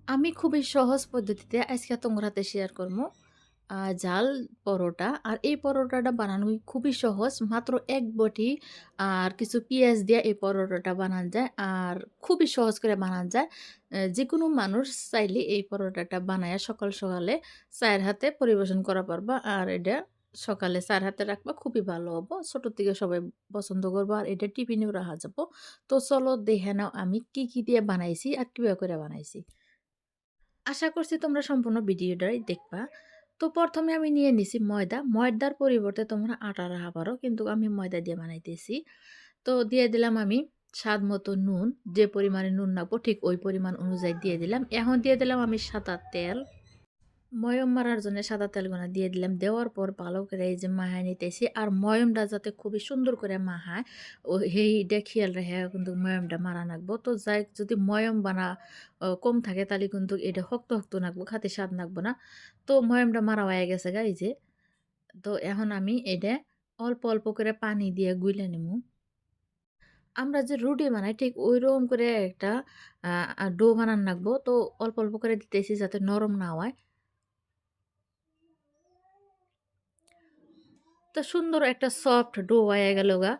আমি খুবই সহজ পদ্ধতিতে আজকে তোমার হাতে শেয়ার করবো জাল পরোটা। আর এই পরোটাটা বানানো খুবই সহজ, মাত্র এক বটি আর কিছু পেঁয়াজ দিয়ে এই পরোটাটা বানানো যায়। আর খুবই সহজ করে বানানো যায়। যে কোনো মানুষ চাইলে এই পরোটাটা বানায় সকাল সকালে চায়ের হাতে পরিবেশন করা পারবা। আর এটা সকালে চায়ের হাতে রাখবা, খুবই ভালো হবো, ছোট থেকে সবাই পছন্দ করবো। আর এটা টিফিনেও রাখা যাবো। তো চলো দেখে নাও আমি কি কি দিয়ে বানাইছি আর কিভাবে করে বানাইছি। আশা করছি তোমরা সম্পূর্ণ ভিডিওটাই দেখবা। তো প্রথমে আমি নিয়ে নিছি ময়দা। ময়দার পরিবর্তে তোমরা আটা রাখা পারো, কিন্তু আমি ময়দা দিয়ে বানাইতেছি। তো দিয়ে দিলাম আমি স্বাদ মতো নুন। যে পরিমাণে নুন রাখবো ঠিক ওই পরিমাণ অনুযায়ী দিয়ে দিলাম। এখন দিয়ে দিলাম আমি সাদা তেল। ময়ম মারার জন্য সাদা তেলগুনা দিয়ে দিলাম। দেওয়ার পর ভালো করে এই যে মাখায় নিতেছি। আর ময়মটা যাতে খুবই সুন্দর করে মাখায় ও সেইটা খেয়াল রেখে কিন্তু ময়মটা মারা নাকবো। তো যাই যদি ময়ম বানা কম থাকে তাহলে কিন্তু এটা শক্ত শক্ত নাকবো, খাতে স্বাদ নাকবো না। তো ময়মটা মারা হয়ে গেছে গা এই যে। তো এখন আমি এটা অল্প অল্প করে পানি দিয়ে গুলে নিমু। আমরা যে রুটি বানাই ঠিক ওইরকম করে একটা ডো বানান নাকবো। তো অল্প অল্প করে দিতেছি যাতে নরম না হয়। তো সুন্দর একটা সফট ডো হয়ে গেল গা।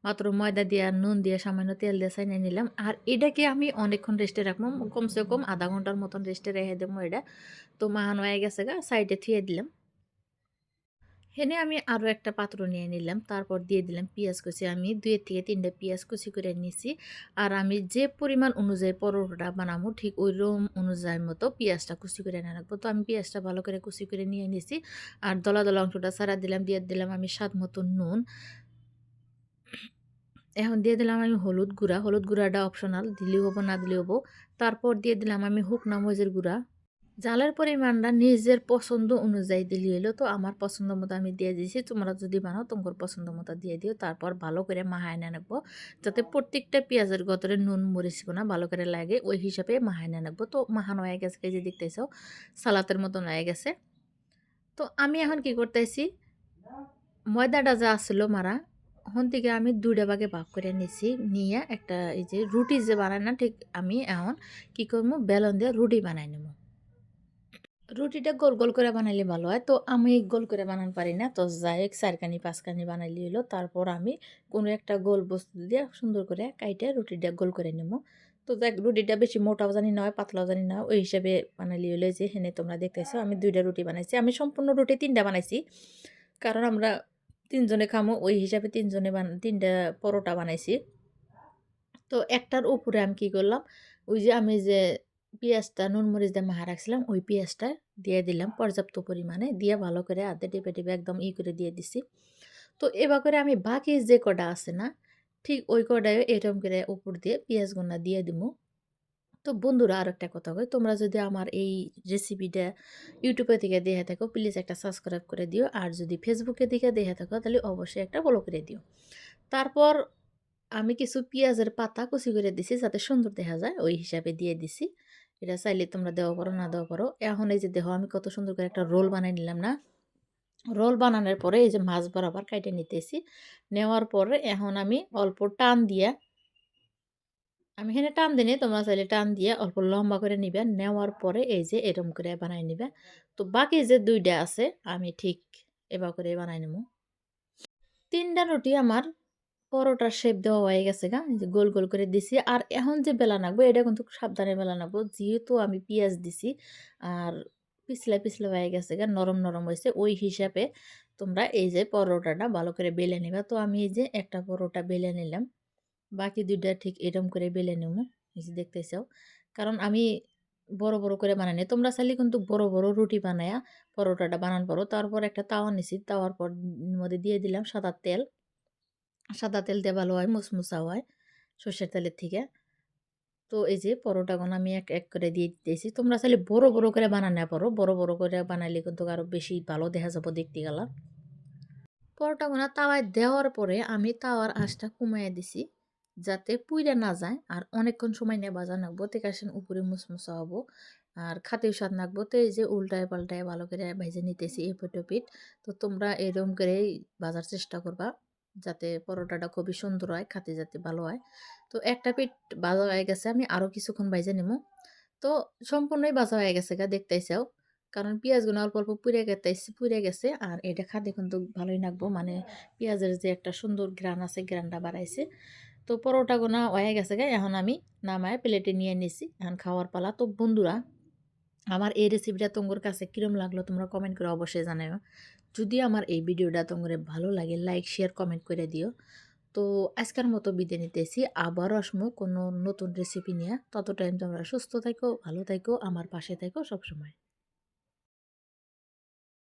মাত্র ময়দা দিয়ে আর নুন দিয়ে সামান্য তেল দিয়ে ছাইনে নিলাম। আর এটাকে আমি অনেকক্ষণ রেস্টে রাখবো, কমসে কম আধা ঘন্টার মতন রেস্টে রেখে দেবো এটা। তো মাহান হয়ে গেছে গা, সাইডে থুয়ে দিলাম। হেনে আমি আরও একটা পাত্র নিয়ে নিলাম। তারপর দিয়ে দিলাম পেঁয়াজ কুচি। আমি 2 থেকে 3টা পেঁয়াজ কুচি করে নিছি। আর আমি যে পরিমাণ অনুযায়ী পরোটাটা বানাবো ঠিক ওইরকম অনুযায়ী মতো পেঁয়াজটা কুচি করে নিয়ে রাখবো। তো আমি পেঁয়াজটা ভালো করে কুচি করে নিয়ে নিছি। আর দলা দলা অংশটা ছাড়া দিলাম, দিয়ে দিলাম আমি স্বাদ মতো নুন। এখন দিয়ে দিলাম আমি হলুদ গুঁড়া। হলুদ গুঁড়াটা অপশনাল, দিলেও হবো না দিলেও হবো। তারপর দিয়ে দিলাম আমি শুকনা মরিচের গুঁড়া। জ্বালের পরিমাণটা নিজের পছন্দ অনুযায়ী দিলে হলো। তো আমার পছন্দ মতো আমি দিয়ে দিয়েছি। তোমরা যদি বানাও তোমার পছন্দ মতো দিয়ে দিও। তারপর ভালো করে মাখায় নিয়ে নেবো, যাতে প্রত্যেকটা পেঁয়াজের গতরে নুন মরিচ না ভালো করে লাগে ওই হিসাবে মাখায় নিয়ে নেবো। তো মাখানো হয়ে গেছে, এই যে দেখতেছো সালাতের মতন হয়ে গেছে। তো আমি এখন কি করতেছি, ময়দাটা যা আসলো মারা ওখান থেকে আমি 2টা ভাগে ভাগ করে নিছি। নিয়ে একটা এই যে রুটি যে বানায় না ঠিক আমি এখন কি করবো, বেলন দিয়ে রুটি বানাই নেবো। রুটিটা গোল গোল করে বানাইলে ভালো হয়। তো আমি গোল করে বানান পারি না। তো যাই হোক 4 কানি 5 কানি বানাইলে হলো। তারপর আমি কোনো একটা গোল বস্তু দিয়ে সুন্দর করে কাইটে রুটিটা গোল করে নেব। তো দেখ রুটিটা বেশি মোটাও জানি না হয় পাতলাও জানি না হয়, ওই হিসাবে বানাইলে হলো। যে হেনে তোমরা দেখতেছো আমি 2টা রুটি বানাইছি। আমি সম্পূর্ণ রুটি 3টা বানাইছি, কারণ আমরা 3 জনে খামো ওই হিসাবে 3 জনে 3টা পরোটা বানাইছি। তো একটার উপরে আমি কি করলাম, ওই যে আমি যে পেঁয়াজটা নুন মরিচ দিয়ে মাখা রাখছিলাম ওই পেঁয়াজটা দিয়ে দিলাম পর্যাপ্ত পরিমাণে। দিয়ে ভালো করে হাতে টেপে টেপে একদম করে দিয়ে দিছি। তো এবার করে আমি বাকি যে কটা আছে না ঠিক ওই কটায় এরকম করে উপর দিয়ে পেঁয়াজগুনা দিয়ে দিব। তো বন্ধুরা আর একটা কথা কই, তোমরা যদি আমার এই রেসিপিটা ইউটিউবে থেকে দেখে থাকো প্লিজ একটা সাবস্ক্রাইব করে দিও। আর যদি ফেসবুকে থেকে দেখে থাকো তাহলে অবশ্যই একটা ফলো করে দিও। তারপর আমি কিছু পেঁয়াজের পাতা কুচি করে দিছি যাতে সুন্দর দেখা যায় ওই হিসাবে দিয়ে দিছি। এটা চাইলে তোমরা দেওয়া পারো না দেওয়া পারো। এখন এই যে দেখো আমি কত সুন্দর করে একটা রোল বানাই নিলাম না। রোল বানানোর পরে এই যে মাছ বরাবর কাইটে নিতেছি। নেওয়ার পরে এখন আমি অল্প টান দিয়া, আমি এখানে টান দিনে তোমরা চাইলে টান দিয়ে অল্প লম্বা করে নিবে। নেওয়ার পরে এই যে এরম করে বানাই নিবে। তো বাকি যে 2টা আছে আমি ঠিক এবার করে বানাই নেবো। 3টা রুটি আমার পরোটার শেপ দেওয়া হয়ে গেছে গা। এই যে গোল গোল করে দিছি। আর এখন যে বেলা নাগবো এটা কিন্তু খুব সাবধানে বেলা নাগবো, যেহেতু আমি পেঁয়াজ দিছি। আর পিছলা পিছলা হয়ে গেছে গা, নরম নরম হয়েছে ওই হিসাবে তোমরা এই যে পরোটাটা ভালো করে বেলে নিবা। তো আমি এই যে একটা পরোটা বেলে নিলাম, বাকি 2টা ঠিক এরম করে বেলে নেবো। এই যে দেখতেছো, কারণ আমি বড় বড় করে বানাই। তোমরা চাইলে কিন্তু বড় বড় রুটি বানায়া পরোটাটা বানান পারো। তারপর একটা তাওয়া নিছি, তাওয়ার পর মধ্যে দিয়ে দিলাম সাদা তেল। সাদা তেল দিয়ে ভালো হয়, মুসমুসা হয় সর্ষের তেলের থেকে। তো এই যে পরোটাগুলো আমি এক এক করে দিয়ে দিতেছি। তোমরা চাইলে বড় বড় করে বানানো পারো, বড় বড় করে বানাইলে কিন্তু আরো বেশি ভালো দেখা যাবো দেখতে গেলা। পরোটাগুলো তাওয়ায় দেওয়ার পরে আমি তাওয়ার আঁচটা কমাইয়া দিছি, যাতে পুইরা না যায়। আর অনেকক্ষণ সময় নিয়ে ভাজা নাকবো, তেকাশেন উপরে মুসমুসা হবো আর খাতেও স্বাদ নাকবো। তো এই যে উল্টায় পাল্টায় ভালো করে ভেজে নিতেছি এপিঠ ওপিঠ। তো তোমরা এরকম করেই ভাজার চেষ্টা করবা, যাতে পরোটাটা খুবই সুন্দর হয়, খাতে যাতে ভালো হয়। তো একটা পিঠ ভাজা হয়ে গেছে, আমি আরও কিছুক্ষণ ভেজে নেবো। তো সম্পূর্ণই ভাজা হয়ে গেছে দেখতেইছাও। কারণ পিঁয়াজগুলো অল্প, অল্প পুইড়া গেছে। আর এটা খাতে কিন্তু ভালোই লাগবো। মানে পিঁয়াজের যে একটা সুন্দর ঘ্রাণ আছে, ঘ্রাণটা বাড়াইছে। তো পরোটাগুনা হয়ে গেছে এখন আমি নামায়ে প্লেটে নিয়ে নিছি। এখন খাওয়ার পালা। তো বন্ধুরা, আমার এই রেসিপিটা তোমার কাছে কিরম লাগলো তোমরা কমেন্ট করে অবশ্যই জানাইও। যদি আমার এই ভিডিওটা তোমার ভালো লাগে, লাইক, শেয়ার, কমেন্ট করে দিও। তো আজকের মতো বিদায় নিতেছি। আবারও আসমু কোনো নতুন রেসিপি নিয়ে। তত টাইম তোমরা সুস্থ থাইকো, ভালো থাইকো, আমার পাশে থাইকো সবসময়।